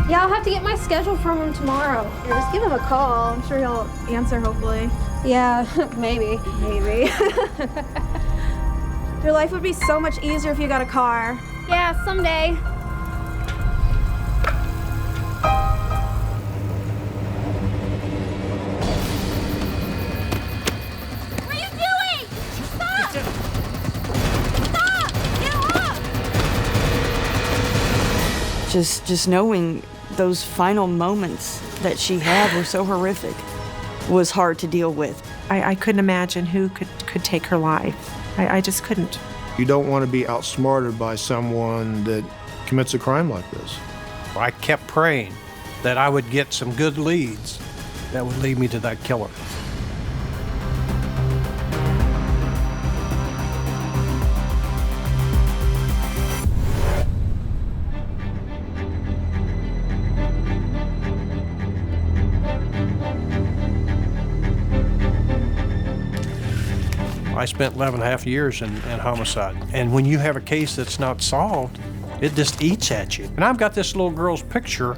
Yeah, I'll have to get my schedule from him tomorrow. Here, just give him a call. I'm sure he'll answer, hopefully. Yeah, maybe. Maybe. Your life would be so much easier if you got a car. Yeah, someday. What are you doing? Stop! Stop! Get off! Just knowing those final moments that she had were so horrific was hard to deal with. I couldn't imagine who could take her life. I just couldn't. You don't want to be outsmarted by someone that commits a crime like this. I kept praying that I would get some good leads that would lead me to that killer. I spent 11 and a half years in homicide. And when you have a case that's not solved, it just eats at you. And I've got this little girl's picture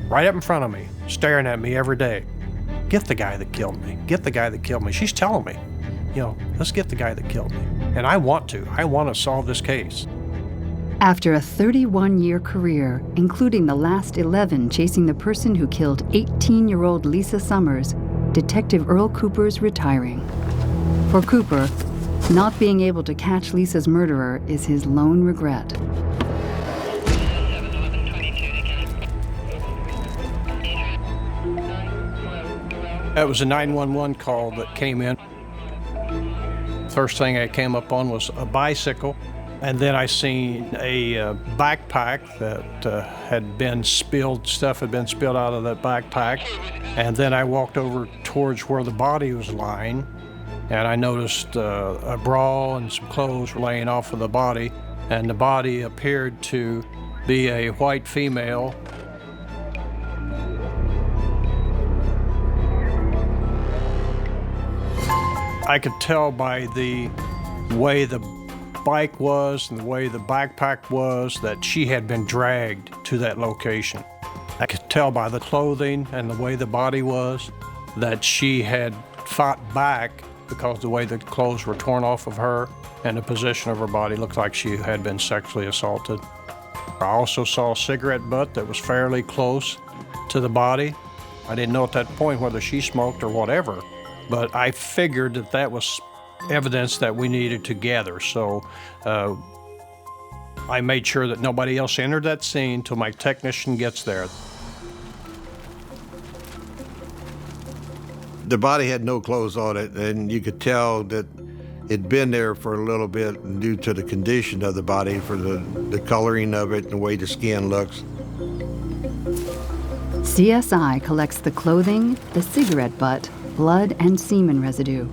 right up in front of me, staring at me every day. Get the guy that killed me. Get the guy that killed me. She's telling me, let's get the guy that killed me. And I want to. I want to solve this case. After a 31-year career, including the last 11 chasing the person who killed 18-year-old Lisa Summers, Detective Earl Cooper's retiring. For Cooper, not being able to catch Lisa's murderer is his lone regret. That was a 911 call that came in. First thing I came up on was a bicycle, and then I seen a backpack that had been spilled, stuff had been spilled out of that backpack, and then I walked over towards where the body was lying, and I noticed a bra and some clothes were laying off of the body, and the body appeared to be a white female. I could tell by the way the bike was and the way the backpack was that she had been dragged to that location. I could tell by the clothing and the way the body was that she had fought back, because the way the clothes were torn off of her and the position of her body looked like she had been sexually assaulted. I also saw a cigarette butt that was fairly close to the body. I didn't know at that point whether she smoked or whatever, but I figured that that was evidence that we needed to gather. So I made sure that nobody else entered that scene till my technician gets there. The body had no clothes on it, and you could tell that it'd been there for a little bit due to the condition of the body, for the coloring of it and the way the skin looks. CSI collects the clothing, the cigarette butt, blood, and semen residue,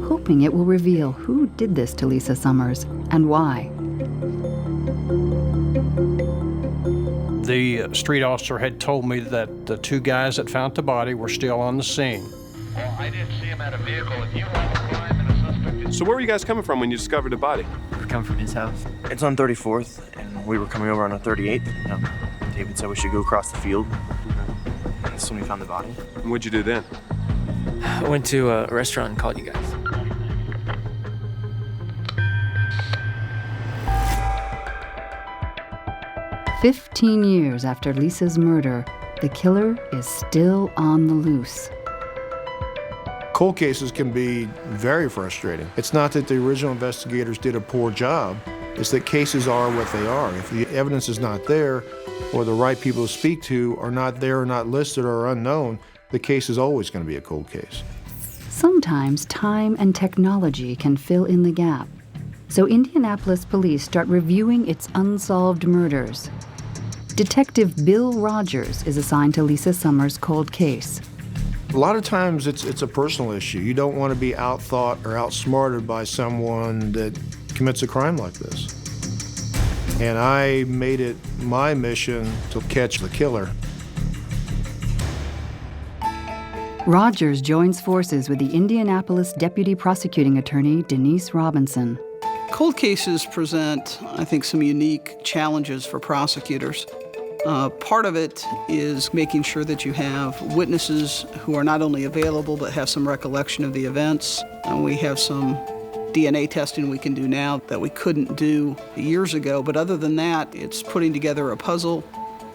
hoping it will reveal who did this to Lisa Summers and why. The street officer had told me that the two guys that found the body were still on the scene. Well, I didn't see him at a vehicle. If you want a crime and a suspect... So where were you guys coming from when you discovered the body? We're coming from his house. It's on 34th, and we were coming over on a 38th. David said we should go across the field. And that's when we found the body. And what'd you do then? I went to a restaurant and called you guys. "15 years after Lisa's murder, the killer is still on the loose." Cold cases can be very frustrating. It's not that the original investigators did a poor job, it's that cases are what they are. If the evidence is not there, or the right people to speak to are not there, or not listed, or unknown, the case is always going to be a cold case. Sometimes time and technology can fill in the gap. So Indianapolis police start reviewing its unsolved murders. Detective Bill Rogers is assigned to Lisa Summers' cold case. A lot of times it's a personal issue. You don't want to be outthought or outsmarted by someone that commits a crime like this. And I made it my mission to catch the killer. Rogers joins forces with the Indianapolis Deputy Prosecuting Attorney Denise Robinson. Cold cases present, I think, some unique challenges for prosecutors. Part of it is making sure that you have witnesses who are not only available but have some recollection of the events. And we have some DNA testing we can do now that we couldn't do years ago. But other than that, it's putting together a puzzle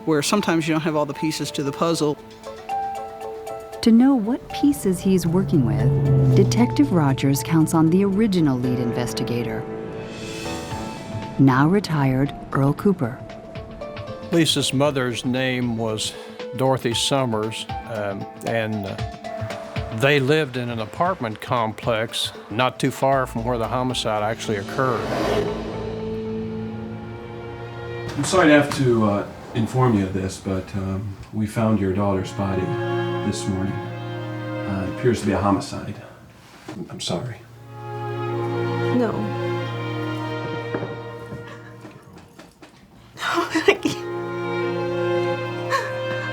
where sometimes you don't have all the pieces to the puzzle. To know what pieces he's working with, Detective Rogers counts on the original lead investigator, now retired Earl Cooper. Lisa's mother's name was Dorothy Summers, and they lived in an apartment complex not too far from where the homicide actually occurred. I'm sorry to have to inform you of this, but we found your daughter's body this morning. It appears to be a homicide. I'm sorry. No.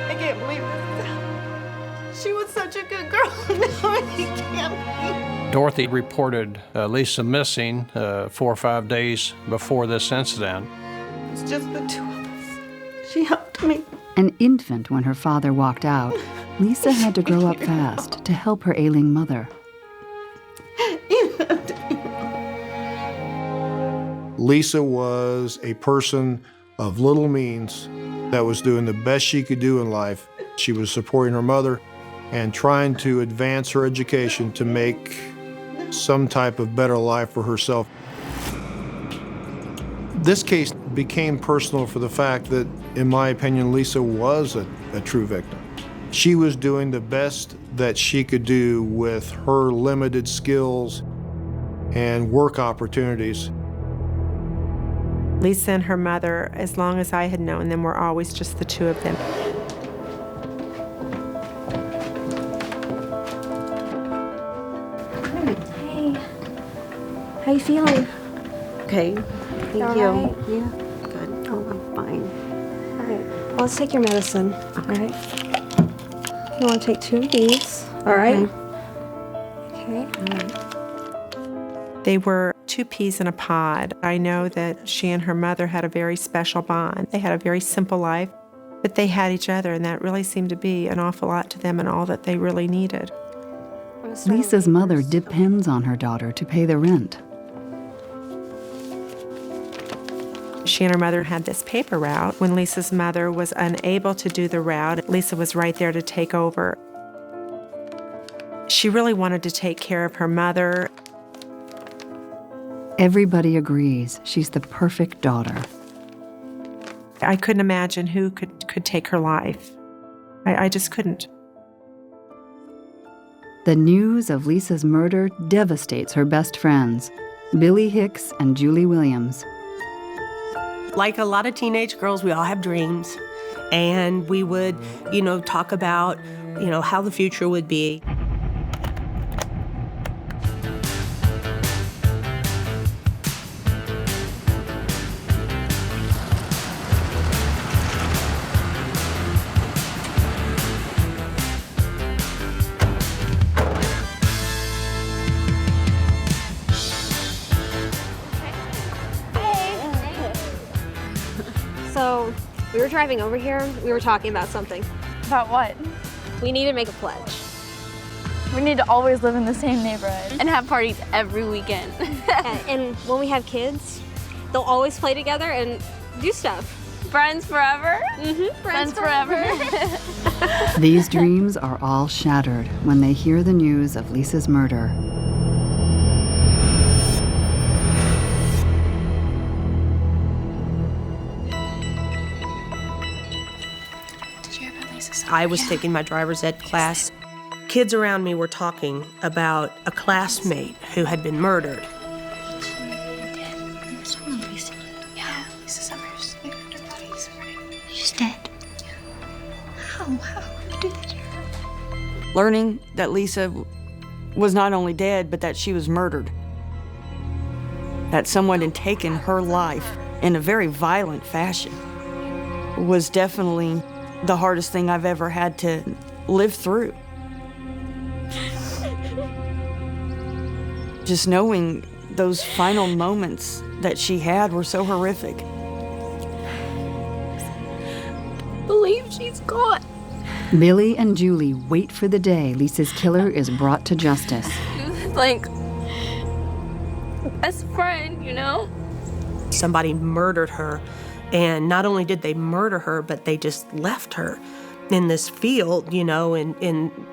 I can't believe this. She was such a good girl. No, I can't. Dorothy reported Lisa missing 4 or 5 days before this incident. It's just the two of us. She helped me. An infant when her father walked out, Lisa had to grow up fast to help her ailing mother. Lisa was a person of little means that was doing the best she could do in life. She was supporting her mother and trying to advance her education to make some type of better life for herself. This case became personal for the fact that, in my opinion, Lisa was a true victim. She was doing the best that she could do with her limited skills and work opportunities. Lisa and her mother, as long as I had known them, were always just the two of them. Hey, how you feeling? Okay, thank you. Right? Yeah, good. Oh, I'm fine. All right, well, let's take your medicine, all right? You want to take 2 of these, all right? Okay. All right. They were 2 peas in a pod. I know that she and her mother had a very special bond. They had a very simple life, but they had each other, and that really seemed to be an awful lot to them and all that they really needed. Lisa's mother depends on her daughter to pay the rent. She and her mother had this paper route. When Lisa's mother was unable to do the route, Lisa was right there to take over. She really wanted to take care of her mother. Everybody agrees she's the perfect daughter. I couldn't imagine who could take her life. I just couldn't. The news of Lisa's murder devastates her best friends, Billy Hicks and Julie Williams. Like a lot of teenage girls, we all have dreams. And we would, talk about, how the future would be. So, we were driving over here, we were talking about something. About what? We need to make a pledge. We need to always live in the same neighborhood. And have parties every weekend. and when we have kids, they'll always play together and do stuff. Friends forever? Mm-hmm. Friends forever. These dreams are all shattered when they hear the news of Lisa's murder. I was taking my driver's ed class. Kids around me were talking about a classmate who had been murdered. Yeah, Lisa Summers. She's dead. How? Who did that to her? Learning that Lisa was not only dead, but that she was murdered. That someone had taken her life in a very violent fashion was definitely the hardest thing I've ever had to live through. Just knowing those final moments that she had were so horrific. believe she's gone. Billy and Julie wait for the day Lisa's killer is brought to justice. Like, best friend, you know? Somebody murdered her, and not only did they murder her, but they just left her in this field, you know,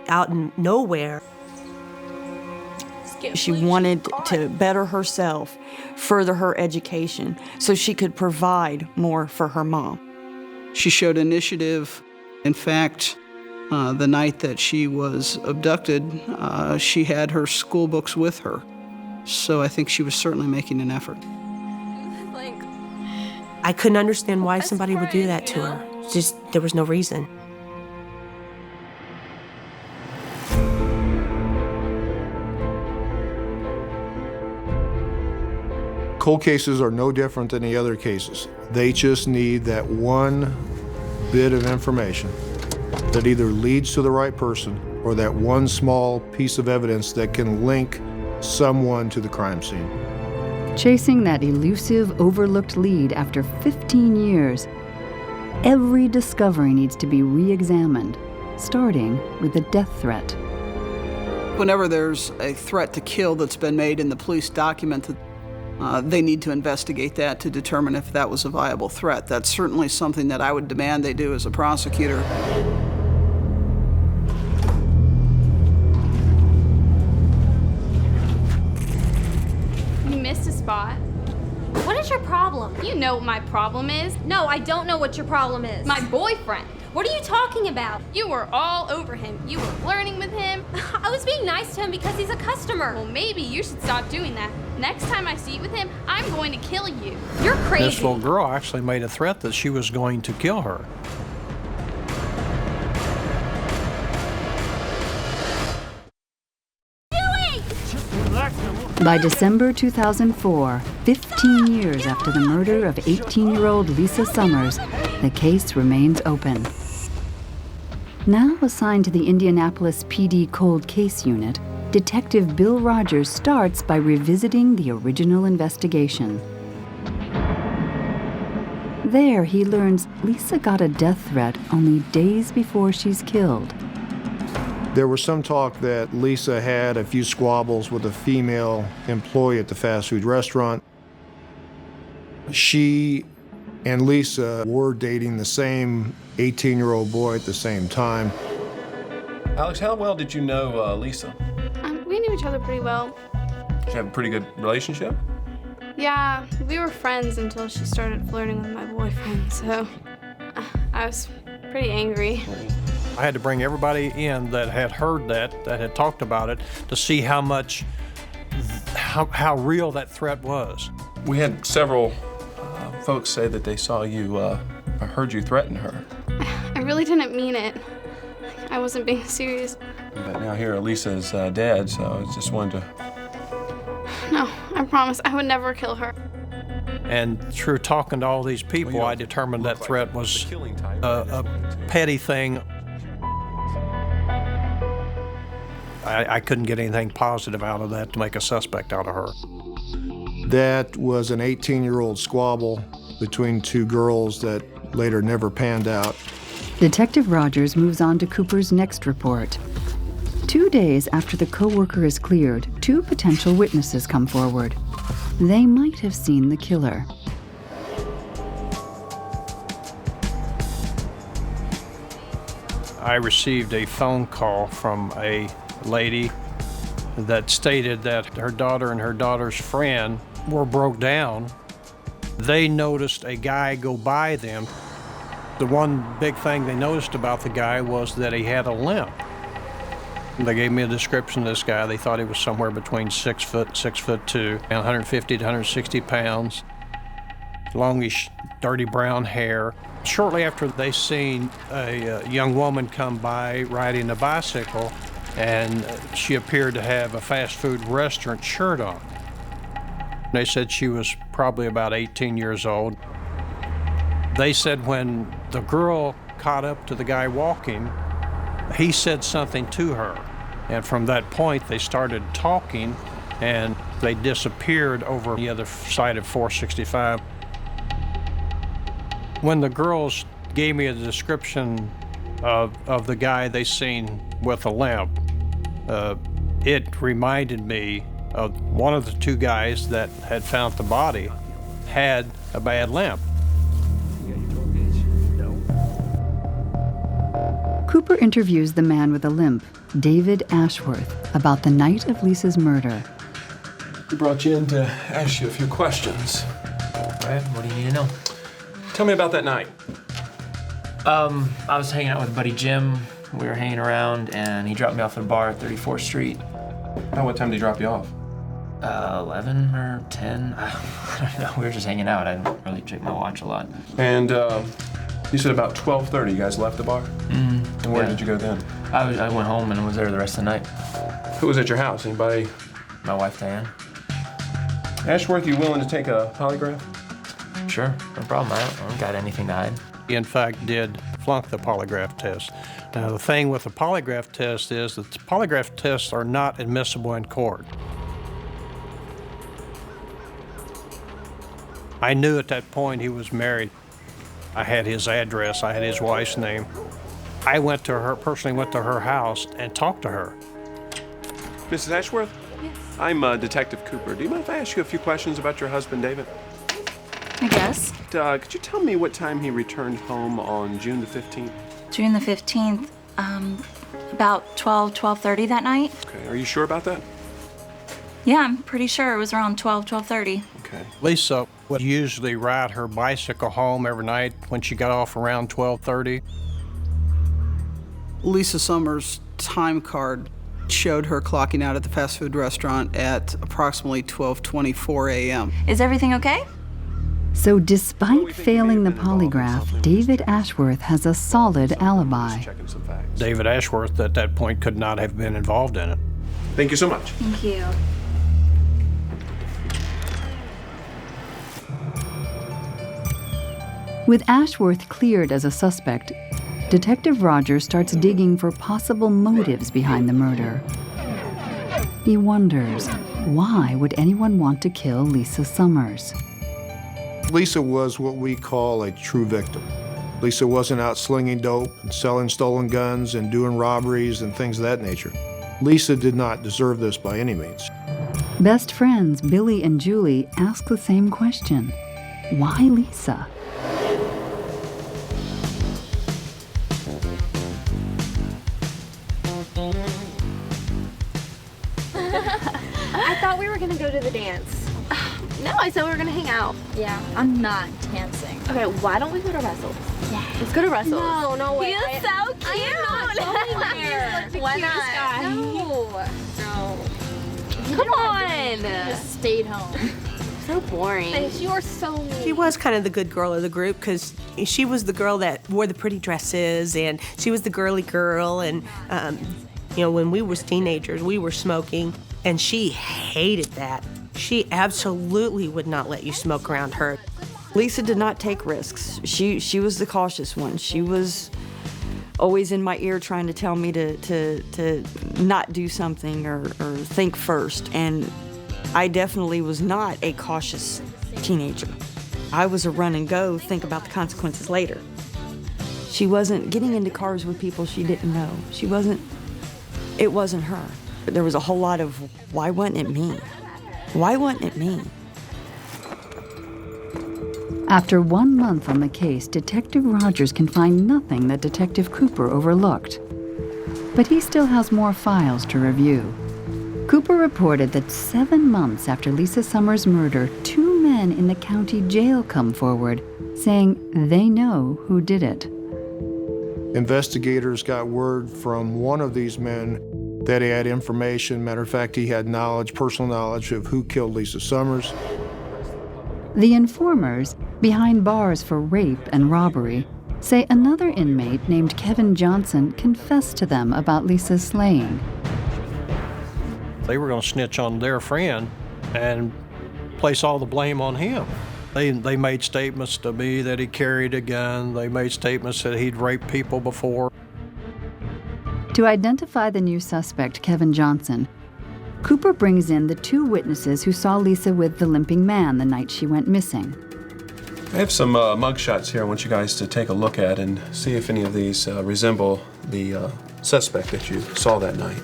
out in nowhere. She wanted to better herself, further her education, so she could provide more for her mom. She showed initiative. In fact, the night that she was abducted, she had her school books with her. So I think she was certainly making an effort. I couldn't understand why somebody would do that to her. Just, there was no reason. Cold cases are no different than the other cases. They just need that one bit of information that either leads to the right person or that one small piece of evidence that can link someone to the crime scene. Chasing that elusive, overlooked lead after 15 years, every discovery needs to be re-examined, starting with a death threat. Whenever there's a threat to kill that's been made in the police document, they need to investigate that to determine if that was a viable threat. That's certainly something that I would demand they do as a prosecutor. You missed a spot. What is your problem? You know what my problem is. No, I don't know what your problem is. My boyfriend. What are you talking about? You were all over him. You were flirting with him. I was being nice to him because he's a customer. Well, maybe you should stop doing that. Next time I see you with him, I'm going to kill you. You're crazy. This little girl actually made a threat that she was going to kill her. By December 2004, 15 years after the murder of 18-year-old Lisa Summers, the case remains open. Now assigned to the Indianapolis PD Cold Case Unit, Detective Bill Rogers starts by revisiting the original investigation. There, he learns Lisa got a death threat only days before she's killed. There was some talk that Lisa had a few squabbles with a female employee at the fast food restaurant. She and Lisa were dating the same 18-year-old boy at the same time. Alex, how well did you know Lisa? We knew each other pretty well. Did you have a pretty good relationship? Yeah, we were friends until she started flirting with my boyfriend, so I was pretty angry. I had to bring everybody in that had heard that had talked about it, to see how real that threat was. We had several folks say that they saw you, heard you threaten her. I really didn't mean it. I wasn't being serious. But now here Lisa's dead, so I just wanted to... No, I promise I would never kill her. And through talking to all these people, I determined that threat was a petty thing. I couldn't get anything positive out of that to make a suspect out of her. That was an 18-year-old squabble between two girls that later never panned out. Detective Rogers moves on to Cooper's next report. 2 days after the co-worker is cleared, two potential witnesses come forward. They might have seen the killer. I received a phone call from a lady that stated that her daughter and her daughter's friend were broke down. They noticed a guy go by them. The one big thing they noticed about the guy was that he had a limp. They gave me a description of this guy. They thought he was somewhere between 6 foot, 6'2", 150 to 160 pounds, longish, dirty brown hair. Shortly after they seen a young woman come by riding a bicycle, and she appeared to have a fast food restaurant shirt on. They said she was probably about 18 years old. They said when the girl caught up to the guy walking, he said something to her. And from that point, they started talking, and they disappeared over the other side of 465. When the girls gave me a description of the guy they seen with a limp. It reminded me of one of the two guys that had found the body had a bad limp. Cooper interviews the man with a limp, David Ashworth, about the night of Lisa's murder. We brought you in to ask you a few questions. Right, what do you need to know? Tell me about that night. I was hanging out with buddy Jim. We were hanging around, and he dropped me off at a bar at 34th Street. About what time did he drop you off? 11 or 10. I don't know. We were just hanging out. I didn't really check my watch a lot. And you said about 12:30 you guys left the bar? Mm-hmm. And where did you go then? I went home and was there the rest of the night. Who was at your house? Anybody? My wife, Diane. Ashworth, you willing to take a polygraph? Sure, no problem. I don't got anything to hide. He, in fact, did flunk the polygraph test. Now, the thing with the polygraph test is that the polygraph tests are not admissible in court. I knew at that point he was married. I had his address, I had his wife's name. I personally went to her house and talked to her. Mrs. Ashworth? Yes. I'm Detective Cooper. Do you mind if I ask you a few questions about your husband, David? I guess. Could you tell me what time he returned home on June the 15th? June the 15th, about 12:30 that night. Okay, are you sure about that? Yeah, I'm pretty sure it was around 12:30. Okay. Lisa would usually ride her bicycle home every night when she got off around 12:30. Lisa Summers' time card showed her clocking out at the fast food restaurant at approximately 12:24 a.m. Is everything okay? So despite failing the polygraph, David Ashworth has a solid alibi. David Ashworth at that point could not have been involved in it. Thank you so much. Thank you. With Ashworth cleared as a suspect, Detective Rogers starts digging for possible motives behind the murder. He wonders, why would anyone want to kill Lisa Summers? Lisa was what we call a true victim. Lisa wasn't out slinging dope and selling stolen guns and doing robberies and things of that nature. Lisa did not deserve this by any means. Best friends Billy and Julie ask the same question. Why Lisa? I thought we were gonna go to the dance. No, I said we were gonna hang out. Yeah, I'm not dancing. Okay, why don't we go to Russell's? Yeah. Let's go to Russell's. No way. He is so cute. I am not going there. He's the Why cutest not? guy. No. Come on. Just stayed home. So boring. Thanks, you are so mean. She was kind of the good girl of the group because she was the girl that wore the pretty dresses, and she was the girly girl. And, when we was teenagers, we were smoking, and she hated that. She absolutely would not let you smoke around her. Lisa did not take risks. She was the cautious one. She was always in my ear trying to tell me to not do something or think first. And I definitely was not a cautious teenager. I was a run and go, think about the consequences later. She wasn't getting into cars with people she didn't know. It wasn't her. There was a whole lot of, why wasn't it me? Why wasn't it me? After 1 month on the case, Detective Rogers can find nothing that Detective Cooper overlooked. But he still has more files to review. Cooper reported that 7 months after Lisa Summers' murder, 2 men in the county jail come forward, saying they know who did it. Investigators got word from one of these men that he had information. Matter of fact, he had knowledge, personal knowledge of who killed Lisa Summers. The informers, behind bars for rape and robbery, say another inmate named Kevin Johnson confessed to them about Lisa's slaying. They were going to snitch on their friend and place all the blame on him. They made statements to me that he carried a gun. They made statements that he'd raped people before. To identify the new suspect, Kevin Johnson, Cooper brings in the 2 witnesses who saw Lisa with the limping man the night she went missing. I have some mug shots here I want you guys to take a look at and see if any of these resemble the suspect that you saw that night.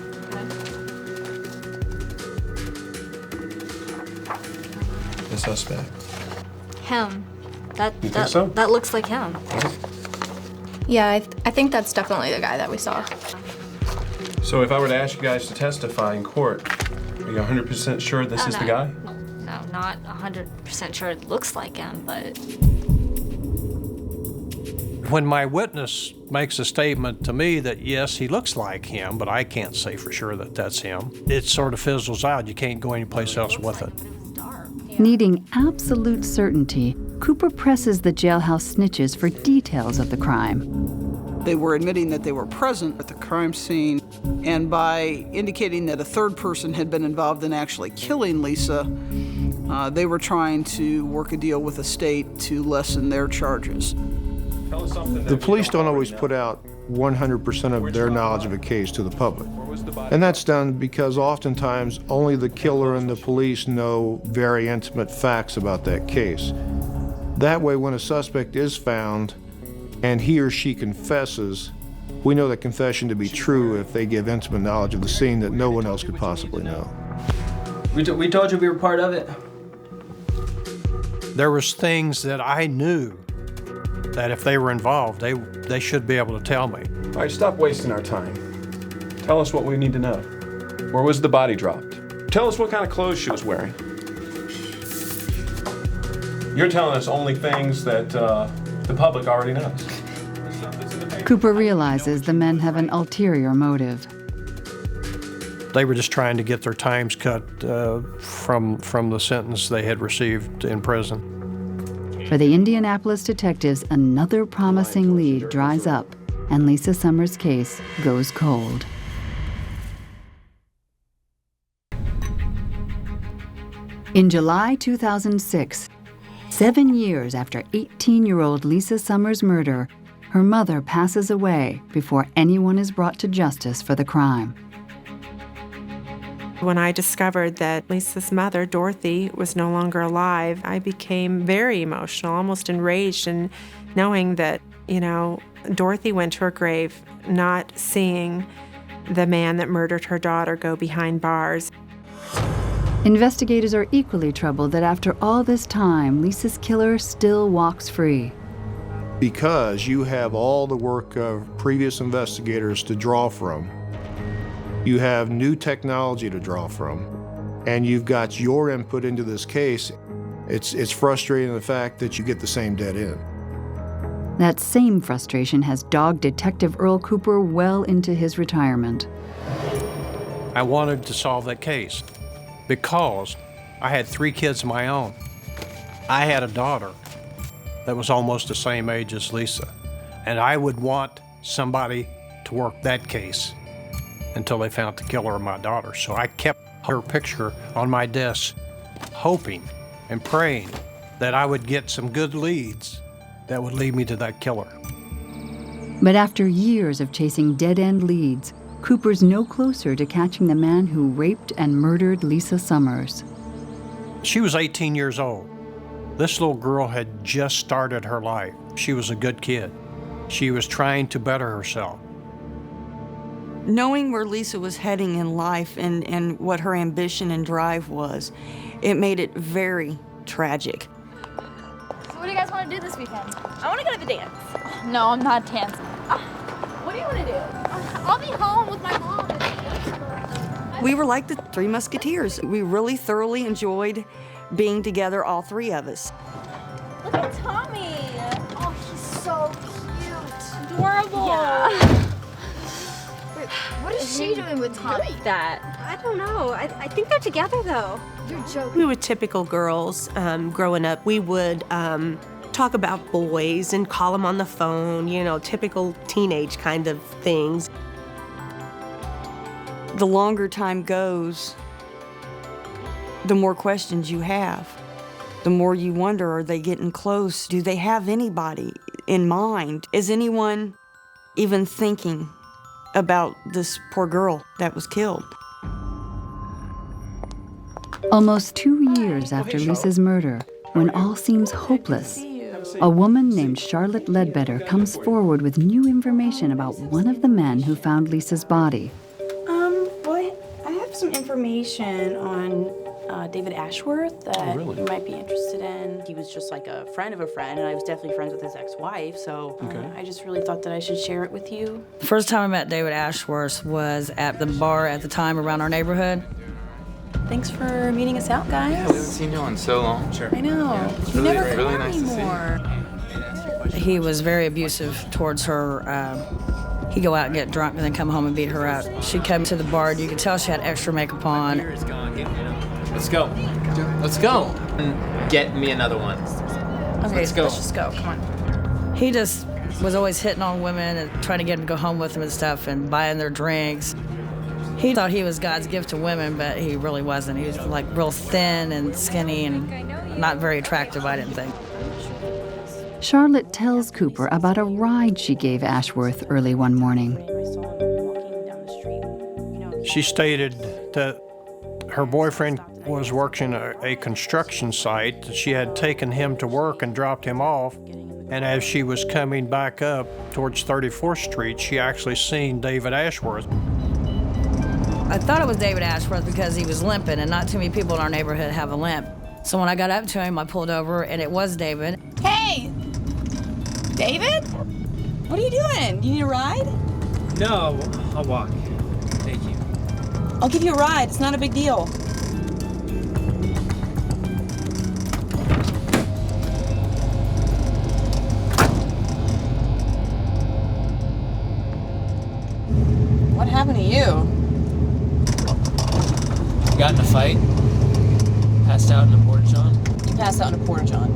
The suspect. Him. You think so? That looks like him. Yeah, I think that's definitely the guy that we saw. So if I were to ask you guys to testify in court, are you 100% sure this is the guy? No, not 100% sure it looks like him, but... When my witness makes a statement to me that, yes, he looks like him, but I can't say for sure that that's him, it sort of fizzles out. You can't go anyplace else with it. Needing absolute certainty, Cooper presses the jailhouse snitches for details of the crime. They were admitting that they were present at the crime scene, and by indicating that a third person had been involved in actually killing Lisa, they were trying to work a deal with the state to lessen their charges. The police don't always put out 100% of their knowledge of a case to the public. And that's done because oftentimes only the killer and the police know very intimate facts about that case. That way, when a suspect is found and he or she confesses, we know that confession to be true if they give intimate knowledge of the scene that no one else could possibly know. We told you we were part of it. There was things that I knew that if they were involved, they should be able to tell me. All right, stop wasting our time. Tell us what we need to know. Where was the body dropped? Tell us what kind of clothes she was wearing. You're telling us only things that the public already knows. Cooper realizes the men have an ulterior motive. They were just trying to get their times cut from the sentence they had received in prison. For the Indianapolis detectives, another promising lead dries up, and Lisa Summers' case goes cold. In July 2006, 7 years after 18-year-old Lisa Summers' murder, her mother passes away before anyone is brought to justice for the crime. When I discovered that Lisa's mother, Dorothy, was no longer alive, I became very emotional, almost enraged, and knowing that, Dorothy went to her grave not seeing the man that murdered her daughter go behind bars. Investigators are equally troubled that after all this time, Lisa's killer still walks free. Because you have all the work of previous investigators to draw from, you have new technology to draw from, and you've got your input into this case, it's frustrating the fact that you get the same dead end. That same frustration has dogged Detective Earl Cooper well into his retirement. I wanted to solve that case because I had 3 kids of my own. I had a daughter that was almost the same age as Lisa, and I would want somebody to work that case until they found the killer of my daughter. So I kept her picture on my desk, hoping and praying that I would get some good leads that would lead me to that killer. But after years of chasing dead-end leads, Cooper's no closer to catching the man who raped and murdered Lisa Summers. She was 18 years old. This little girl had just started her life. She was a good kid. She was trying to better herself. Knowing where Lisa was heading in life and what her ambition and drive was, it made it very tragic. So what do you guys want to do this weekend? I want to go to the dance. No, I'm not dancing. What do you want to do? I'll be home with my mom. We were like the 3 Musketeers. We really thoroughly enjoyed being together, all 3 of us. Look at Tommy. Oh, he's so cute. Adorable. Yeah. Wait, what is she doing with Tommy? That. I don't know. I think they're together, though. You're joking. We were typical girls growing up. We would talk about boys and call them on the phone, typical teenage kind of things. The longer time goes, the more questions you have. The more you wonder, are they getting close? Do they have anybody in mind? Is anyone even thinking about this poor girl that was killed? Almost 2 years after Lisa's murder, when all seems hopeless, A woman named Charlotte Ledbetter comes forward with new information about one of the men who found Lisa's body. Well, I have some information on David Ashworth that you might be interested in. He was just like a friend of a friend, and I was definitely friends with his ex-wife, so I just really thought that I should share it with you. The first time I met David Ashworth was at the bar at the time around our neighborhood. Thanks for meeting us out, guys. Yeah, we haven't seen you in so long. Sure. I know. Yeah, it's You really, never really come nice anymore. to see you. He was very abusive towards her. He'd go out and get drunk and then come home and beat her up. She'd come to the bar, and you could tell she had extra makeup on. Let's go. Let's go. And get me another one. Okay, let's go. Let's just go. Come on. He just was always hitting on women and trying to get them to go home with him and stuff and buying their drinks. He thought he was God's gift to women, but he really wasn't. He was like real thin and skinny and not very attractive, I didn't think. Charlotte tells Cooper about a ride she gave Ashworth early one morning. She stated that her boyfriend was working a construction site, that she had taken him to work and dropped him off, and as she was coming back up towards 34th Street, she actually seen David Ashworth. I thought it was David Ashworth because he was limping, and not too many people in our neighborhood have a limp. So when I got up to him, I pulled over, and it was David. Hey! David? What are you doing? You need a ride? No, I'll walk. Thank you. I'll give you a ride. It's not a big deal. What happened to you? Got in a fight. Passed out in a porta-john. You passed out in a porta-john.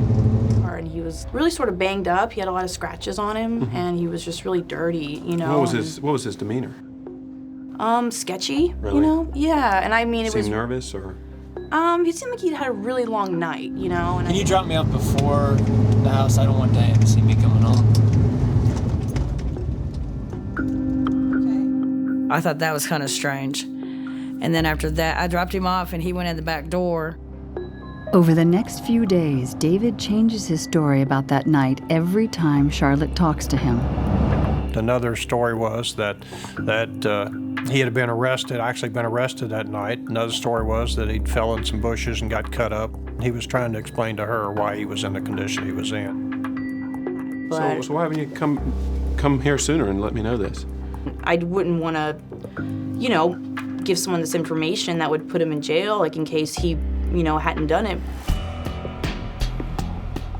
And he was really sort of banged up. He had a lot of scratches on him, and he was just really dirty, you know. What was his demeanor? Sketchy, Really? you know? Yeah, and I mean, it was... Seemed nervous, or? He seemed like he'd had a really long night, you know? And Can you drop me off before the house? I don't want Diane to see me coming home. I thought that was kind of strange. And then after that, I dropped him off, and he went in the back door. Over the next few days, David changes his story about that night every time Charlotte talks to him. Another story was that he had been arrested, actually been arrested that night. Another story was that he'd fell in some bushes and got cut up. He was trying to explain to her why he was in the condition he was in. So why haven't you come here sooner and let me know this? I wouldn't want to, you know, give someone this information that would put him in jail, like in case he, you know, hadn't done it.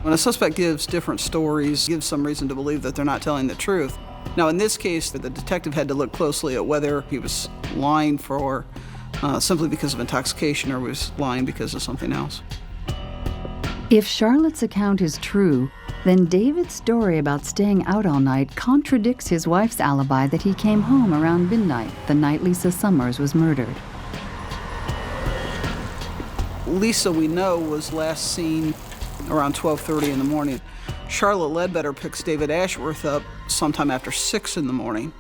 When a suspect gives different stories, gives some reason to believe that they're not telling the truth. Now, in this case, the detective had to look closely at whether he was lying for simply because of intoxication or was lying because of something else. If Charlotte's account is true, then David's story about staying out all night contradicts his wife's alibi that he came home around midnight, the night Lisa Summers was murdered. Lisa, we know, was last seen around 12:30 in the morning. Charlotte Ledbetter picks David Ashworth up sometime after 6 in the morning.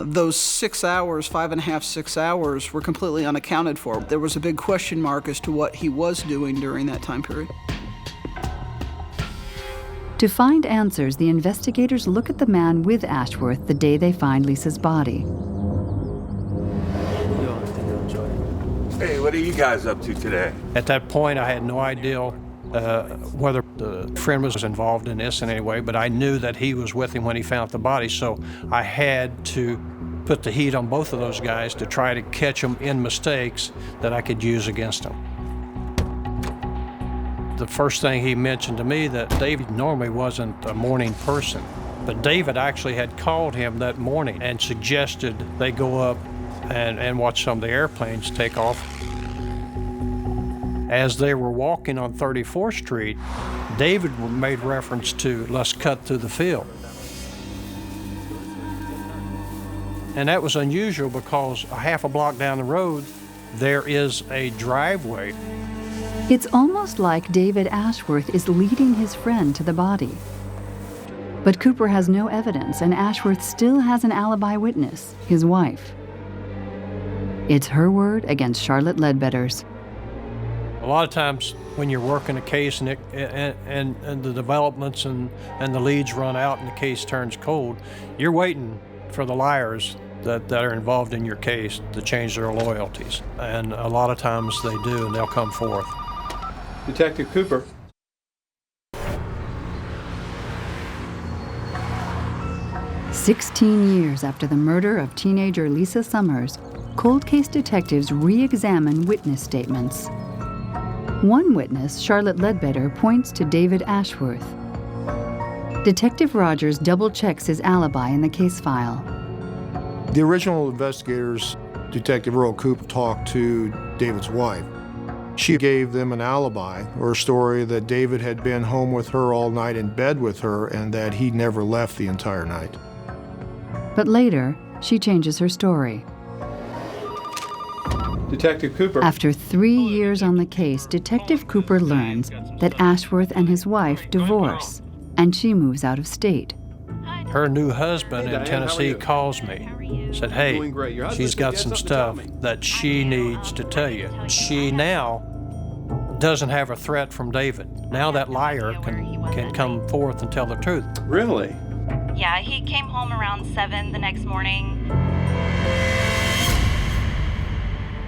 Those 6 hours, 5.5, 6 hours, were completely unaccounted for. There was a big question mark as to what he was doing during that time period. To find answers, the investigators look at the man with Ashworth the day they find Lisa's body. Hey, what are you guys up to today? At that point, I had no idea whether the friend was involved in this in any way, but I knew that he was with him when he found the body, so I had to put the heat on both of those guys to try to catch them in mistakes that I could use against them. The first thing he mentioned to me that David normally wasn't a morning person, but David actually had called him that morning and suggested they go up and watch some of the airplanes take off. As they were walking on 34th Street, David made reference to, let's cut through the field. And that was unusual because a half a block down the road, there is a driveway. It's almost like David Ashworth is leading his friend to the body. But Cooper has no evidence, and Ashworth still has an alibi witness, his wife. It's her word against Charlotte Ledbetter's. A lot of times when you're working a case and the developments and the leads run out and the case turns cold, you're waiting for the liars that are involved in your case to change their loyalties. And a lot of times they do, and they'll come forth. Detective Cooper. "16 years after the murder of teenager Lisa Summers, cold case detectives re-examine witness statements. One witness, Charlotte Ledbetter, points to David Ashworth. Detective Rogers double-checks his alibi in the case file. The original investigators, Detective Earl Cooper, talked to David's wife. She gave them an alibi, or a story that David had been home with her all night in bed with her and that he never left the entire night. But later, she changes her story. Detective Cooper. After 3 years on the case, Detective Cooper learns that Ashworth and his wife divorce, and she moves out of state. Her new husband in Tennessee calls me, said, hey, she's got some stuff that she needs to tell you. She now doesn't have a threat from David. Now that liar can come forth and tell the truth. Really? Yeah, he came home around 7 the next morning.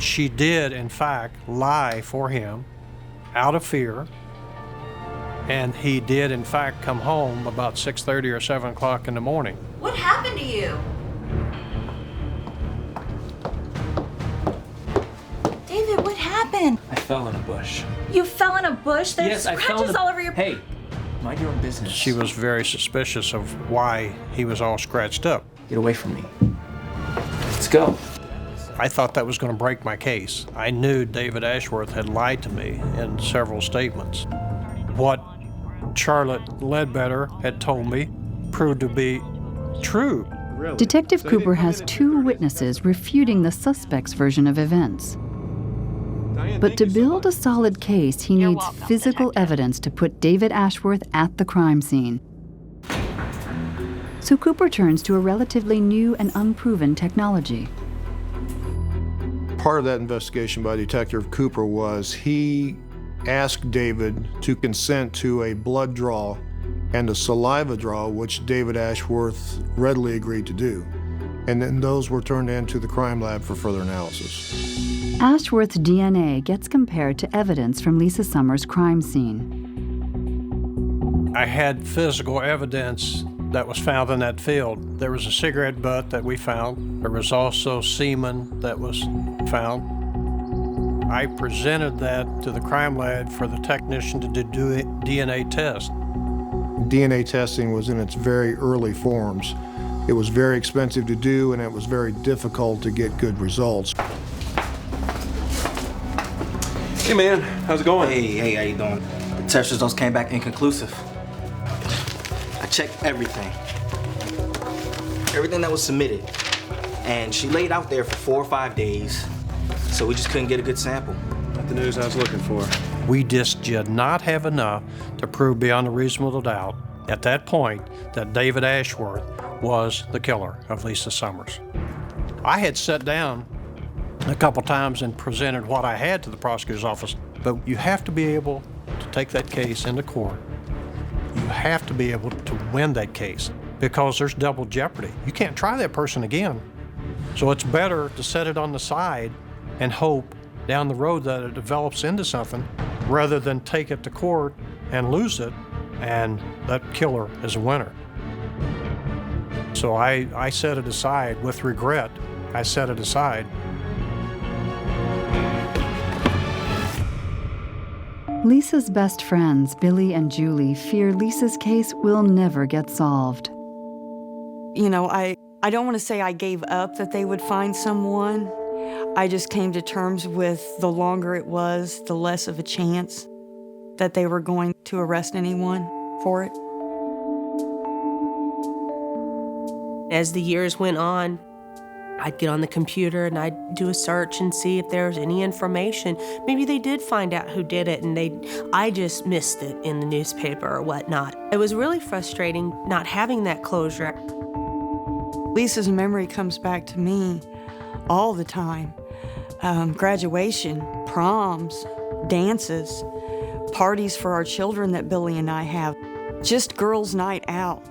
She did, in fact, lie for him out of fear. And he did, in fact, come home about 6:30 or 7 o'clock in the morning. What happened to you? David, what happened? I fell in a bush. You fell in a bush? There's Yes, I fell scratches in a... all over your... Hey, mind your own business. She was very suspicious of why he was all scratched up. Get away from me. Let's go. I thought that was going to break my case. I knew David Ashworth had lied to me in several statements. What Charlotte Ledbetter had told me proved to be true. Really? Detective Cooper has 2 witnesses refuting the suspect's version of events. But to build a solid case, he needs physical evidence to put David Ashworth at the crime scene. So Cooper turns to a relatively new and unproven technology. Part of that investigation by Detective Cooper was he asked David to consent to a blood draw and a saliva draw, which David Ashworth readily agreed to do. And then those were turned into the crime lab for further analysis. Ashworth's DNA gets compared to evidence from Lisa Summers' crime scene. I had physical evidence that was found in that field. There was a cigarette butt that we found. There was also semen that was found. I presented that to the crime lab for the technician to do a DNA test. DNA testing was in its very early forms. It was very expensive to do, and it was very difficult to get good results. Hey man, how's it going? Hey, how you doing? The test results came back inconclusive. I checked everything. Everything that was submitted. And she laid out there for 4 or 5 days, so we just couldn't get a good sample. Not the news I was looking for. We just did not have enough to prove beyond a reasonable doubt at that point that David Ashworth was the killer of Lisa Summers. I had sat down a couple times and presented what I had to the prosecutor's office, but you have to be able to take that case into court. You have to be able to win that case because there's double jeopardy. You can't try that person again. So it's better to set it on the side and hope down the road that it develops into something rather than take it to court and lose it and that killer is a winner. So I set it aside with regret. I set it aside. Lisa's best friends, Billy and Julie, fear Lisa's case will never get solved. You know, I don't want to say I gave up that they would find someone. I just came to terms with the longer it was, the less of a chance that they were going to arrest anyone for it. As the years went on, I'd get on the computer and I'd do a search and see if there was any information. Maybe they did find out who did it and I just missed it in the newspaper or whatnot. It was really frustrating not having that closure. Lisa's memory comes back to me all the time. Graduation, proms, dances, parties for our children that Billy and I have. Just girls' night out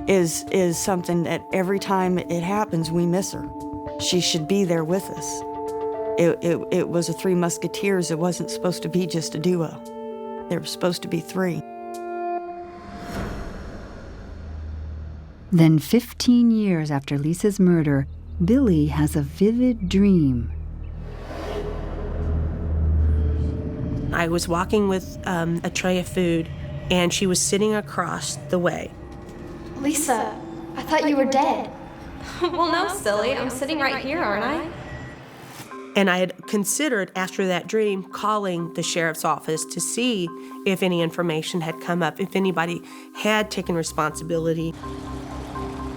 is something that every time it happens, we miss her. She should be there with us. It was a Three Musketeers. It wasn't supposed to be just a duo. There were supposed to be three. Then 15 years after Lisa's murder, Billy has a vivid dream. I was walking with a tray of food, and she was sitting across the way. Lisa, I thought you were dead. Well, no, silly. I'm sitting right here, aren't I? And I had considered, after that dream, calling the sheriff's office to see if any information had come up, if anybody had taken responsibility.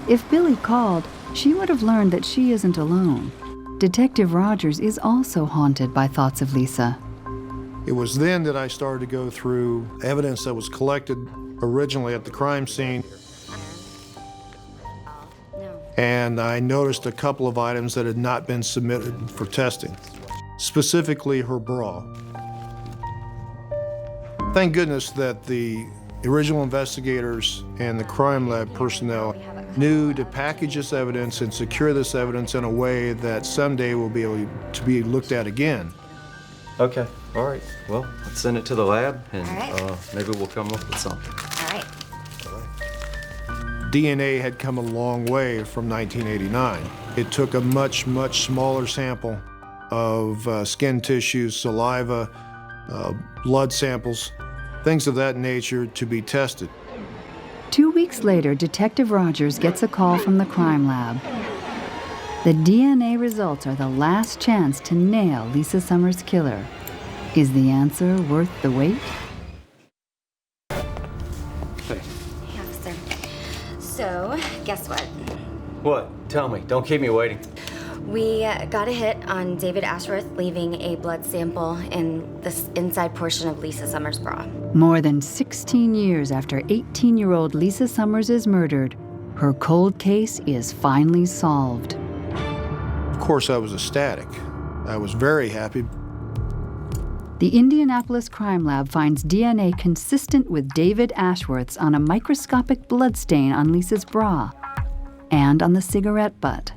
If Billy called, she would have learned that she isn't alone. Detective Rogers is also haunted by thoughts of Lisa. It was then that I started to go through evidence that was collected originally at the crime scene. And I noticed a couple of items that had not been submitted for testing, specifically her bra. Thank goodness that the original investigators and the crime lab personnel knew to package this evidence and secure this evidence in a way that someday will be able to be looked at again. Okay, all right. Well, let's send it to the lab, and All maybe we'll come up with something. All right. DNA had come a long way from 1989. It took a much, much smaller sample of skin tissues, saliva, blood samples, things of that nature to be tested. 2 weeks later, Detective Rogers gets a call from the crime lab. The DNA results are the last chance to nail Lisa Summers' killer. Is the answer worth the wait? Hey. Hey, officer. So, guess what? What? Tell me. Don't keep me waiting. We got a hit on David Ashworth leaving a blood sample in the inside portion of Lisa Summers' bra. More than 16 years after 18-year-old Lisa Summers is murdered, her cold case is finally solved. Of course, I was ecstatic. I was very happy. The Indianapolis Crime Lab finds DNA consistent with David Ashworth's on a microscopic bloodstain on Lisa's bra and on the cigarette butt.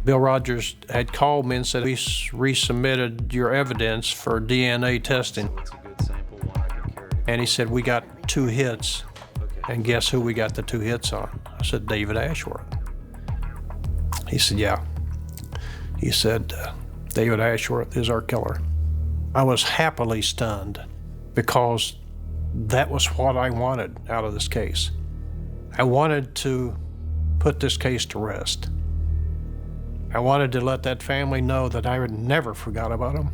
Bill Rogers had called me and said, we resubmitted your evidence for DNA testing. And he said, we got 2 hits. And guess who we got the 2 hits on? I said, David Ashworth. He said, yeah. He said, David Ashworth is our killer. I was happily stunned because that was what I wanted out of this case. I wanted to put this case to rest. I wanted to let that family know that I would never forgot about them.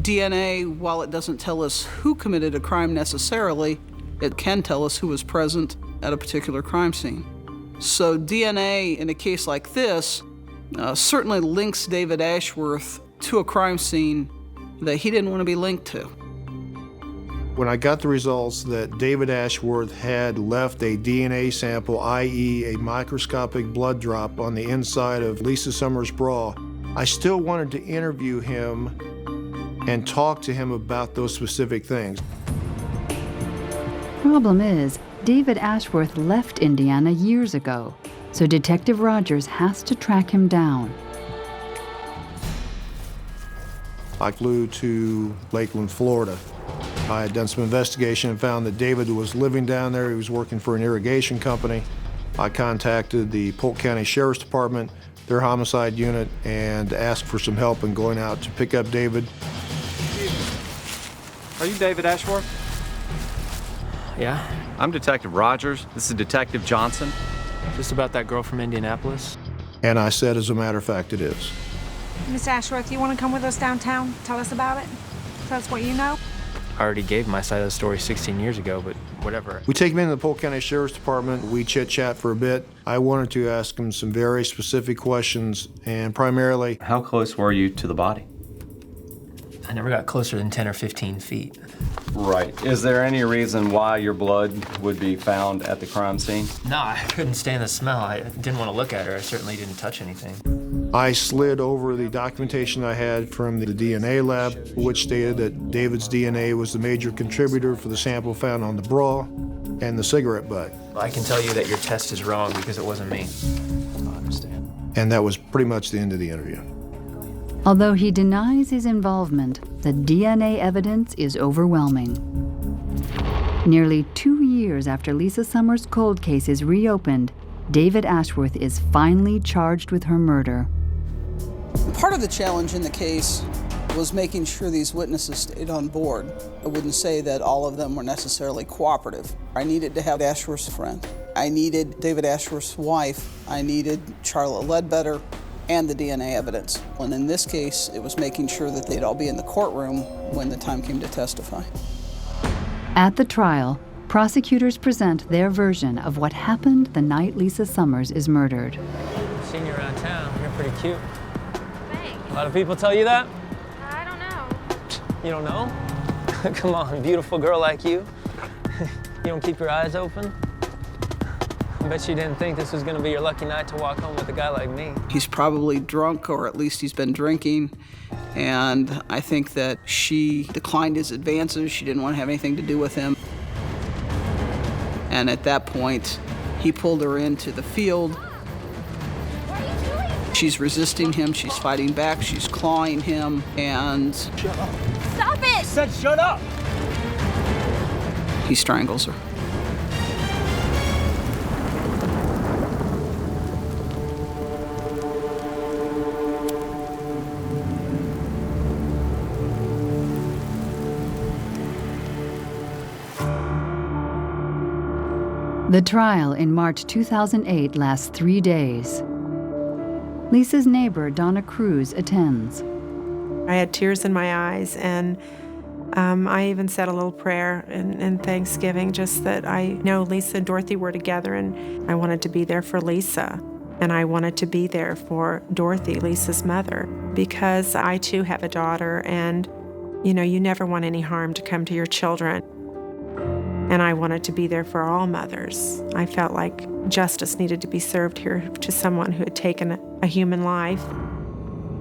DNA, while it doesn't tell us who committed a crime necessarily, it can tell us who was present at a particular crime scene. So DNA in a case like this certainly links David Ashworth to a crime scene that he didn't want to be linked to. When I got the results that David Ashworth had left a DNA sample, i.e. a microscopic blood drop on the inside of Lisa Summers' bra, I still wanted to interview him and talk to him about those specific things. Problem is, David Ashworth left Indiana years ago, so Detective Rogers has to track him down. I flew to Lakeland, Florida. I had done some investigation and found that David was living down there. He was working for an irrigation company. I contacted the Polk County Sheriff's Department, their homicide unit, and asked for some help in going out to pick up David. Are you David Ashworth? Yeah? I'm Detective Rogers. This is Detective Johnson. Just about that girl from Indianapolis? And I said, as a matter of fact, it is. Miss Ashworth, you want to come with us downtown? Tell us about it? Tell us what you know? I already gave my side of the story 16 years ago, but whatever. We take him into the Polk County Sheriff's Department. We chit-chat for a bit. I wanted to ask him some very specific questions, and primarily... How close were you to the body? I never got closer than 10 or 15 feet. Right. Is there any reason why your blood would be found at the crime scene? No, I couldn't stand the smell. I didn't want to look at her. I certainly didn't touch anything. I slid over the documentation I had from the DNA lab, which stated that David's DNA was the major contributor for the sample found on the bra and the cigarette butt. I can tell you that your test is wrong because it wasn't me. I understand. And that was pretty much the end of the interview. Although he denies his involvement, the DNA evidence is overwhelming. Nearly 2 years after Lisa Summers' cold case is reopened, David Ashworth is finally charged with her murder. Part of the challenge in the case was making sure these witnesses stayed on board. I wouldn't say that all of them were necessarily cooperative. I needed to have Ashworth's friend. I needed David Ashworth's wife. I needed Charlotte Ledbetter and the DNA evidence. And in this case, it was making sure that they'd all be in the courtroom when the time came to testify. At the trial, prosecutors present their version of what happened the night Lisa Summers is murdered. Seen you around town. You're pretty cute. Thanks. A lot of people tell you that? I don't know. You don't know? Come on, beautiful girl like you. You don't keep your eyes open? I bet you didn't think this was gonna be your lucky night to walk home with a guy like me. He's probably drunk, or at least he's been drinking. And I think that she declined his advances. She didn't want to have anything to do with him. And at that point, he pulled her into the field. She's resisting him, she's fighting back, she's clawing him, and... Shut up. Stop it! I said shut up! He strangles her. The trial in March 2008 lasts 3 days. Lisa's neighbor, Donna Cruz, attends. I had tears in my eyes, and I even said a little prayer in Thanksgiving, just that I know Lisa and Dorothy were together, and I wanted to be there for Lisa. And I wanted to be there for Dorothy, Lisa's mother, because I too have a daughter, and you know, you never want any harm to come to your children. And I wanted to be there for all mothers. I felt like justice needed to be served here to someone who had taken a human life.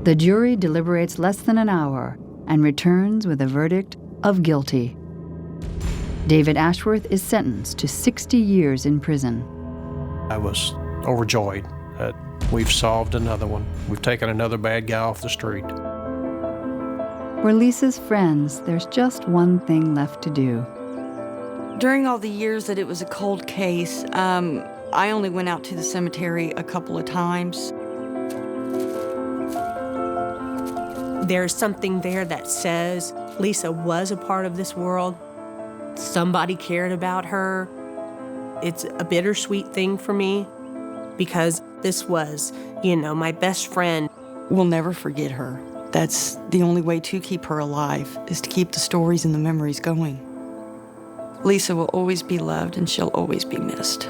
The jury deliberates less than an hour and returns with a verdict of guilty. David Ashworth is sentenced to 60 years in prison. I was overjoyed that we've solved another one. We've taken another bad guy off the street. For Lisa's friends, there's just one thing left to do. During all the years that it was a cold case, I only went out to the cemetery a couple of times. There's something there that says Lisa was a part of this world. Somebody cared about her. It's a bittersweet thing for me because this was, you know, my best friend. We'll never forget her. That's the only way to keep her alive, is to keep the stories and the memories going. Lisa will always be loved, and she'll always be missed.